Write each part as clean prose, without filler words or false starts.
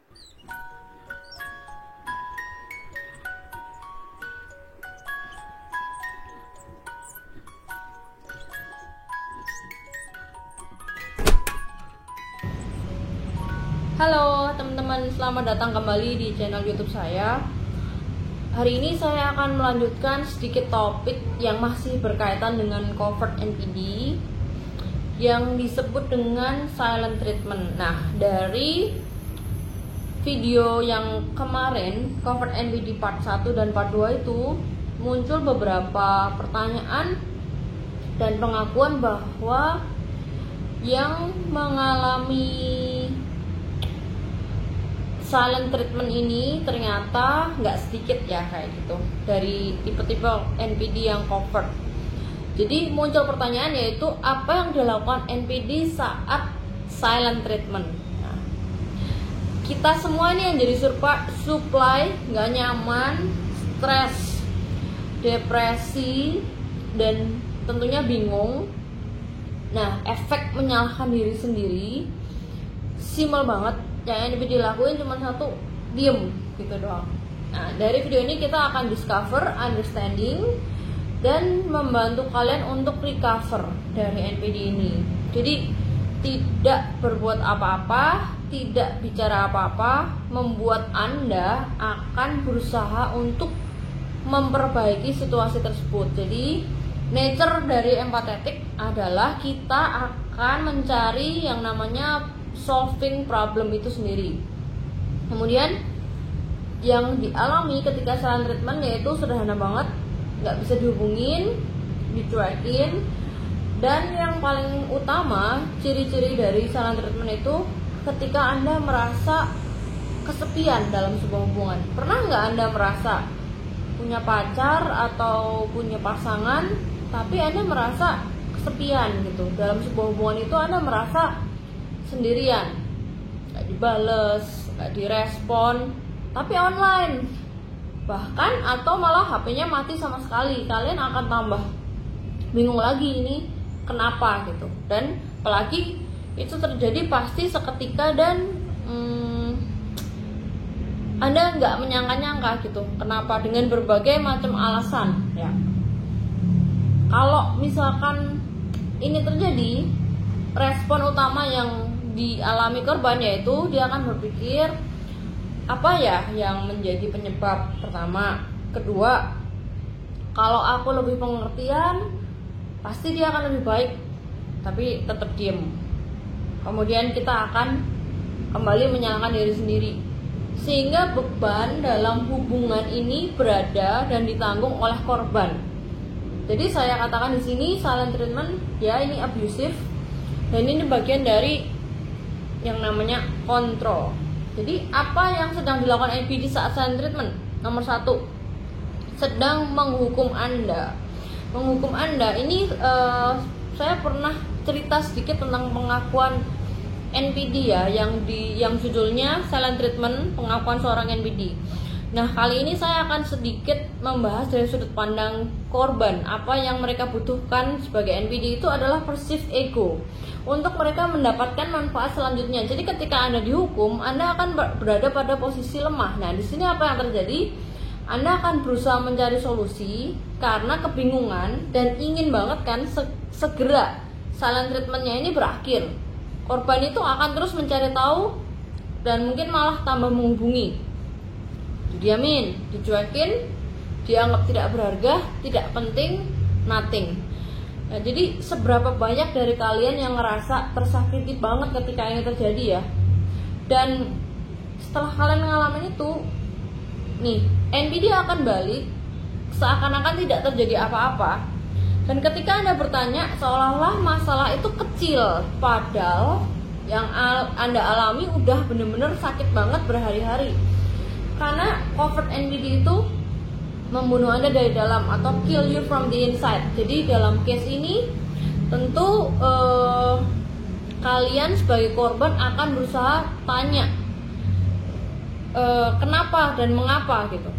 Halo teman-teman, selamat datang kembali di channel YouTube saya. Hari ini saya akan melanjutkan sedikit topik yang masih berkaitan dengan covert NPD yang disebut dengan silent treatment. Nah, dari video yang kemarin, covert NPD part 1 dan part 2 itu muncul beberapa pertanyaan dan pengakuan bahwa yang mengalami silent treatment ini ternyata nggak sedikit ya, kayak gitu, dari tipe-tipe NPD yang covert. Jadi muncul pertanyaan, yaitu apa yang dilakukan NPD saat silent treatment. Nah, kita semua ini yang jadi supply nggak nyaman, stres, depresi, dan tentunya bingung. Nah, efek menyalahkan diri sendiri simpel banget. Yang NPD dilakuin cuma satu, diem gitu doang. Nah, dari video ini kita akan discover, understanding, dan membantu kalian untuk recover dari NPD ini. Jadi tidak berbuat apa-apa, tidak bicara apa-apa, membuat Anda akan berusaha untuk memperbaiki situasi tersebut. Jadi nature dari empathetic adalah kita akan mencari yang namanya solving problem itu sendiri. Kemudian yang dialami ketika silent treatment yaitu sederhana banget, nggak bisa dihubungin, dicuekin, dan yang paling utama ciri-ciri dari silent treatment itu ketika Anda merasa kesepian dalam sebuah hubungan. Pernah nggak Anda merasa punya pacar atau punya pasangan tapi Anda merasa kesepian gitu dalam sebuah hubungan itu? Anda merasa sendirian, gak dibales, gak direspon, tapi online bahkan, atau malah HP-nya mati sama sekali. Kalian akan tambah bingung lagi, ini kenapa gitu. Dan apalagi itu terjadi pasti seketika dan Anda nggak menyangka-nyangka gitu. Kenapa? Dengan berbagai macam alasan ya. Kalau misalkan ini terjadi, respon utama yang dialami korban yaitu dia akan berpikir, apa ya yang menjadi penyebab pertama. Kedua, kalau aku lebih pengertian pasti dia akan lebih baik, tapi tetap diem. Kemudian kita akan kembali menyalahkan diri sendiri, sehingga beban dalam hubungan ini berada dan ditanggung oleh korban. Jadi saya katakan di sini silent treatment ya, ini abusive, dan ini bagian dari yang namanya kontrol. Jadi apa yang sedang dilakukan NPD saat silent treatment? Nomor 1, sedang menghukum Anda. Menghukum Anda ini saya pernah cerita sedikit tentang pengakuan NPD ya, yang judulnya silent treatment, pengakuan seorang NPD. Nah, kali ini saya akan sedikit membahas dari sudut pandang korban. Apa yang mereka butuhkan sebagai NPD itu adalah perceived ego, untuk mereka mendapatkan manfaat selanjutnya. Jadi ketika Anda dihukum, Anda akan berada pada posisi lemah. Nah, di sini apa yang terjadi? Anda akan berusaha mencari solusi karena kebingungan dan ingin banget kan segera silent treatmentnya ini berakhir. Korban itu akan terus mencari tahu dan mungkin malah tambah menghubungi. Didiamin, dicuekin, dianggap tidak berharga, tidak penting, nothing. Nah, jadi seberapa banyak dari kalian yang ngerasa tersakiti banget ketika ini terjadi ya? Dan setelah kalian ngalamin itu, nih, NPD akan balik seakan-akan tidak terjadi apa-apa. Dan ketika Anda bertanya, seolah-olah masalah itu kecil, padahal yang Anda alami udah bener-bener sakit banget berhari-hari. Karena covert NPD itu membunuh Anda dari dalam atau kill you from the inside. Jadi dalam case ini tentu kalian sebagai korban akan berusaha tanya kenapa dan mengapa gitu.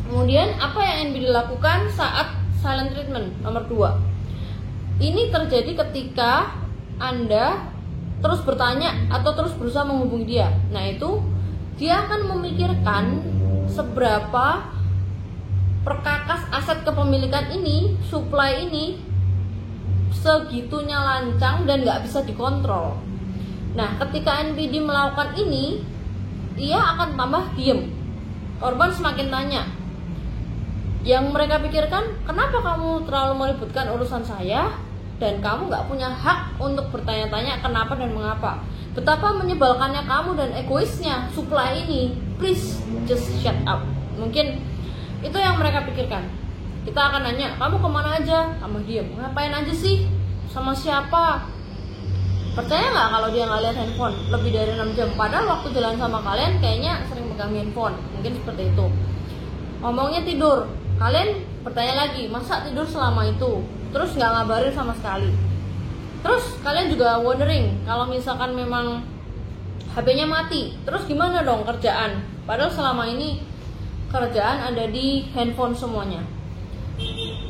Kemudian apa yang NPD lakukan saat silent treatment? Nomor 2, ini terjadi ketika Anda terus bertanya atau terus berusaha menghubungi dia. Nah, itu dia akan memikirkan seberapa perkakas aset kepemilikan ini, supply ini segitunya lancang dan nggak bisa dikontrol. Nah, ketika NPD melakukan ini, ia akan tambah diem. Korban semakin tanya. Yang mereka pikirkan, kenapa kamu terlalu meributkan urusan saya dan kamu nggak punya hak untuk bertanya-tanya kenapa dan mengapa. Betapa menyebalkannya kamu dan egoisnya supply ini. Please just shut up. Mungkin itu yang mereka pikirkan. Kita akan nanya, kamu kemana aja? Kamu diem. Ngapain aja sih? Sama siapa? Percaya nggak kalau dia nggak lihat handphone lebih dari 6 jam? Padahal waktu jalan sama kalian kayaknya sering pegang handphone. Mungkin seperti itu. Ngomongnya tidur. Kalian bertanya lagi, masa tidur selama itu? Terus nggak ngabarin sama sekali. Terus kalian juga wondering, kalau misalkan memang HP-nya mati, terus gimana dong kerjaan? Padahal selama ini kerjaan ada di handphone semuanya.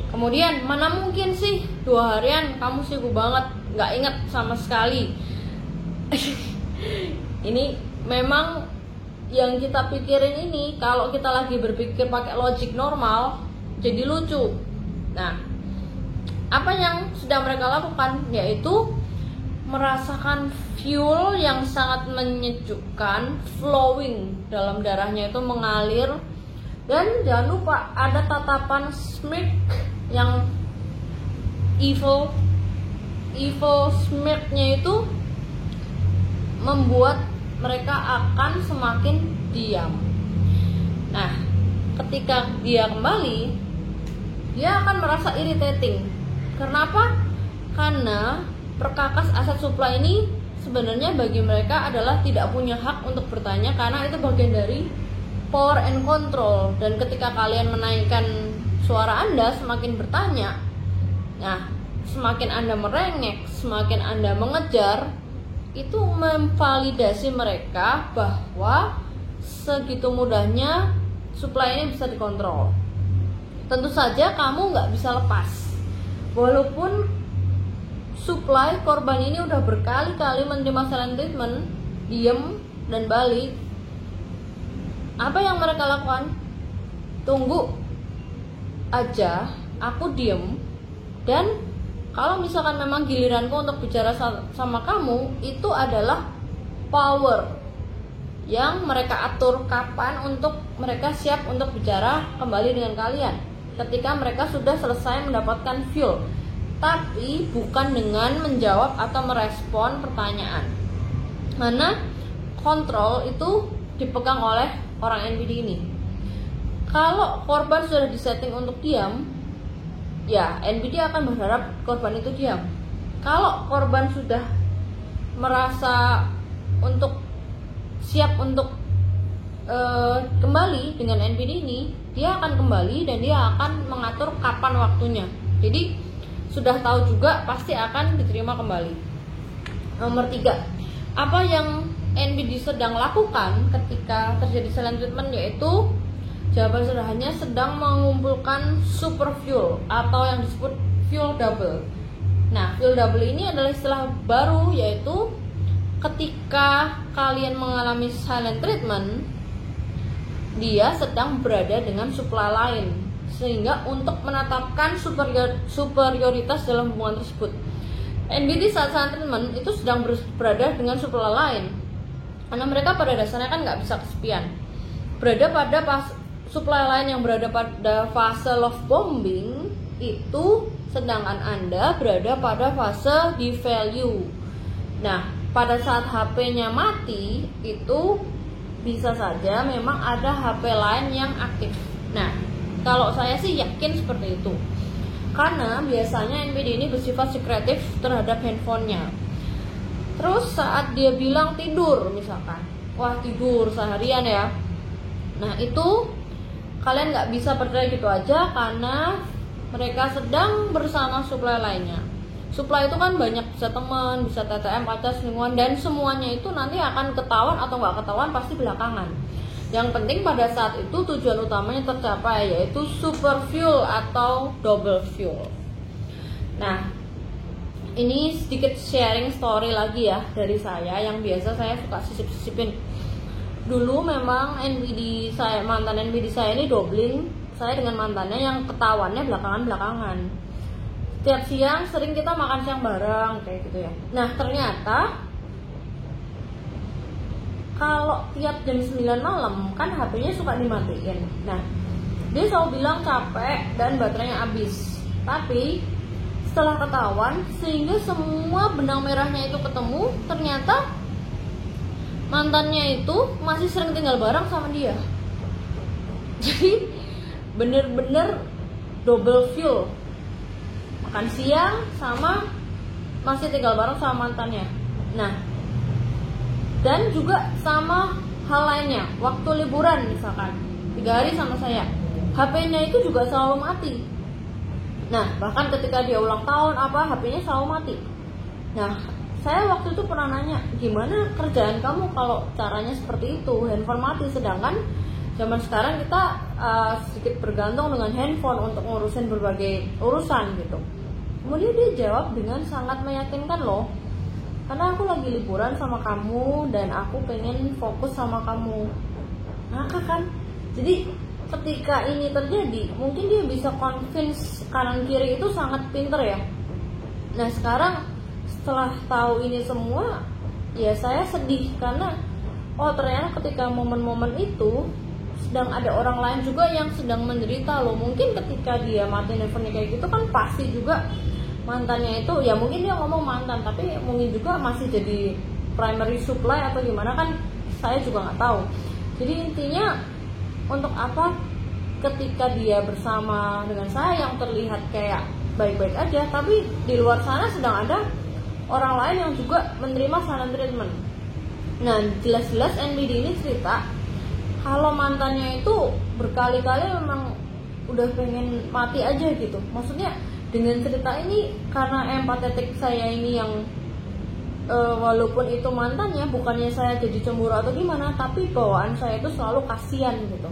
Kemudian mana mungkin sih 2 harian kamu sibuk banget, nggak ingat sama sekali. Ini memang yang kita pikirin ini, kalau kita lagi berpikir pakai logik normal jadi lucu. Nah, apa yang sedang mereka lakukan yaitu merasakan fuel yang sangat menyejukkan flowing dalam darahnya, itu mengalir. Dan jangan lupa ada tatapan smirk yang evil smirknya itu membuat mereka akan semakin diam. Nah, ketika dia kembali, dia akan merasa irritating. Kenapa? Karena perkakas aset supply ini sebenarnya bagi mereka adalah tidak punya hak untuk bertanya, karena itu bagian dari power and control. Dan ketika kalian menaikkan suara Anda, semakin bertanya, nah semakin Anda merengek, semakin Anda mengejar, itu memvalidasi mereka bahwa segitu mudahnya supply ini bisa dikontrol. Tentu saja kamu nggak bisa lepas. Walaupun supply korban ini udah berkali-kali menerima silent treatment, diem dan balik, apa yang mereka lakukan? Tunggu aja, aku diem. Dan kalau misalkan memang giliranku untuk bicara sama kamu, itu adalah power yang mereka atur kapan untuk mereka siap untuk bicara kembali dengan kalian, ketika mereka sudah selesai mendapatkan fuel. Tapi bukan dengan menjawab atau merespon pertanyaan, karena kontrol itu dipegang oleh orang NPD ini. Kalau korban sudah disetting untuk diam, ya NPD akan berharap korban itu diam. Kalau korban sudah merasa untuk siap untuk kembali dengan NPD ini, dia akan kembali dan dia akan mengatur kapan waktunya. Jadi sudah tahu juga pasti akan diterima kembali. Nomor 3, apa yang NPD sedang lakukan ketika terjadi silent treatment, yaitu jawaban sederhananya sedang mengumpulkan super fuel atau yang disebut fuel double. Nah, fuel double ini adalah istilah baru, yaitu ketika kalian mengalami silent treatment, dia sedang berada dengan supply lain, sehingga untuk menetapkan superioritas dalam hubungan tersebut. NPD saat silent treatment itu sedang berada dengan supply lain, karena mereka pada dasarnya kan nggak bisa kesepian. Berada pada supply lain yang berada pada fase love bombing itu, sedangkan Anda berada pada fase devalue. Nah, pada saat HP-nya mati, itu bisa saja memang ada HP lain yang aktif. Nah, kalau saya sih yakin seperti itu, karena biasanya NPD ini bersifat sekretif terhadap handphonenya. Terus saat dia bilang tidur misalkan, wah tidur seharian ya, nah itu kalian nggak bisa percaya gitu aja, karena mereka sedang bersama supply lainnya. Supply itu kan banyak, bisa teman, bisa TTM, pacar, selingkuhan, dan semuanya itu nanti akan ketahuan atau nggak ketahuan pasti belakangan. Yang penting pada saat itu tujuan utamanya tercapai, yaitu super fuel atau double fuel. Nah, ini sedikit sharing story lagi ya dari saya yang biasa saya suka sisip-sisipin. dulu memang mantan NBD saya ini doubling saya dengan mantannya yang ketahuannya belakangan. Tiap siang sering kita makan siang bareng kayak gitu ya. Nah ternyata kalau tiap jam 9 malam kan HP-nya suka dimatiin. Nah dia selalu bilang capek dan baterainya habis. Tapi setelah ketahuan, sehingga semua benang merahnya itu ketemu, ternyata mantannya itu masih sering tinggal bareng sama dia. Jadi bener-bener double fuel, makan siang sama masih tinggal bareng sama mantannya. Nah, dan juga sama hal lainnya, waktu liburan misalkan 3 hari sama saya, HP-nya itu juga selalu mati. Nah, bahkan ketika dia ulang tahun HP-nya selalu mati. Nah, saya waktu itu pernah nanya, gimana kerjaan kamu kalau caranya seperti itu, handphone mati, sedangkan zaman sekarang kita sedikit bergantung dengan handphone untuk ngurusin berbagai urusan gitu. Kemudian dia jawab dengan sangat meyakinkan loh, karena aku lagi liburan sama kamu dan aku pengen fokus sama kamu. Nah kan, jadi ketika ini terjadi, mungkin dia bisa convince kanan kiri itu sangat pinter ya. Nah sekarang setelah tahu ini semua, ya saya sedih karena ternyata ketika momen-momen itu sedang ada orang lain juga yang sedang menderita loh. Mungkin ketika dia matiin handphonenya kayak gitu kan pasti juga mantannya itu, ya mungkin dia ngomong mantan, tapi mungkin juga masih jadi primary supply atau gimana kan saya juga nggak tahu. Jadi intinya, untuk apa ketika dia bersama dengan saya yang terlihat kayak baik-baik aja, tapi di luar sana sedang ada orang lain yang juga menerima silent treatment. Nah jelas-jelas NBD ini cerita kalau mantannya itu berkali-kali memang udah pengen mati aja gitu. Maksudnya dengan cerita ini, karena empatetik saya ini yang walaupun itu mantannya, bukannya saya jadi cemburu atau gimana, tapi bawaan saya itu selalu kasihan gitu.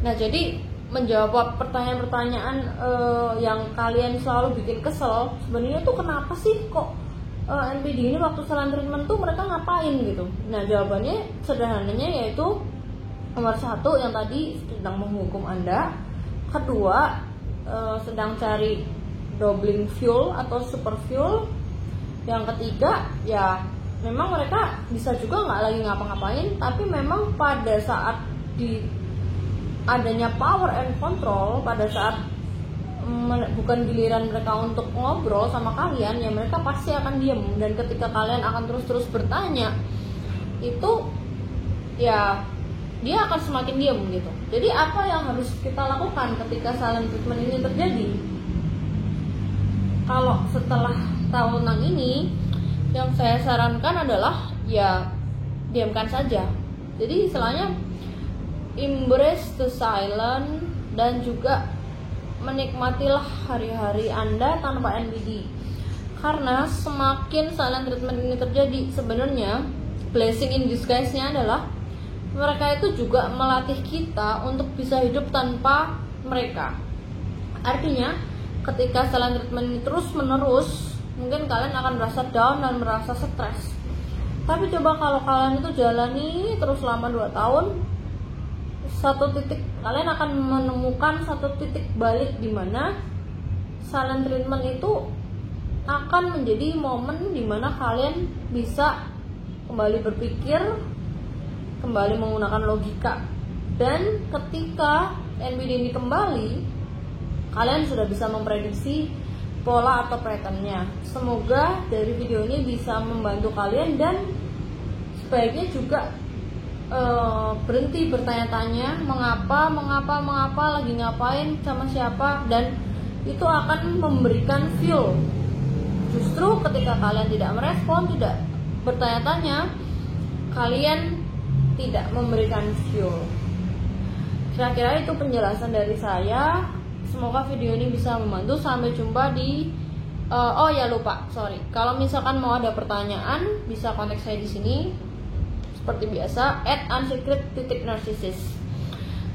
Nah jadi menjawab pertanyaan-pertanyaan yang kalian selalu bikin kesel, sebenarnya tuh kenapa sih kok NBD ini waktu silent treatment tuh mereka ngapain gitu. Nah jawabannya sederhananya yaitu nomor 1 yang tadi sedang menghukum Anda, kedua sedang cari doubling fuel atau super fuel, yang ketiga ya memang mereka bisa juga nggak lagi ngapa-ngapain, tapi memang pada saat di adanya power and control, pada saat bukan giliran mereka untuk ngobrol sama kalian, ya mereka pasti akan diem. Dan ketika kalian akan terus-terus bertanya, itu ya dia akan semakin diem gitu. Jadi apa yang harus kita lakukan ketika silent treatment ini terjadi? Kalau setelah tahu tentang ini, yang saya sarankan adalah ya diamkan saja. Jadi istilahnya embrace the silent, dan juga menikmatilah hari-hari Anda tanpa NBD. Karena semakin silent treatment ini terjadi, sebenarnya blessing in disguise-nya adalah mereka itu juga melatih kita untuk bisa hidup tanpa mereka. Artinya ketika silent treatment ini terus menerus, mungkin kalian akan merasa down dan merasa stres. Tapi coba kalau kalian itu jalani terus selama 2 tahun, satu titik kalian akan menemukan satu titik balik di mana silent treatment itu akan menjadi momen di mana kalian bisa kembali berpikir, kembali menggunakan logika. Dan ketika NBD ini kembali, kalian sudah bisa memprediksi pola atau patternnya. Semoga dari video ini bisa membantu kalian, dan sebaiknya juga berhenti bertanya-tanya mengapa, lagi ngapain, sama siapa, dan itu akan memberikan fuel. Justru ketika kalian tidak merespon, tidak bertanya-tanya, kalian tidak memberikan fuel. Kira-kira itu penjelasan dari saya. Semoga video ini bisa membantu. Sampai jumpa di kalau misalkan mau ada pertanyaan bisa kontak saya di sini seperti biasa @unsecret.narcissus.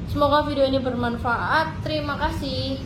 Semoga video ini bermanfaat. Terima kasih.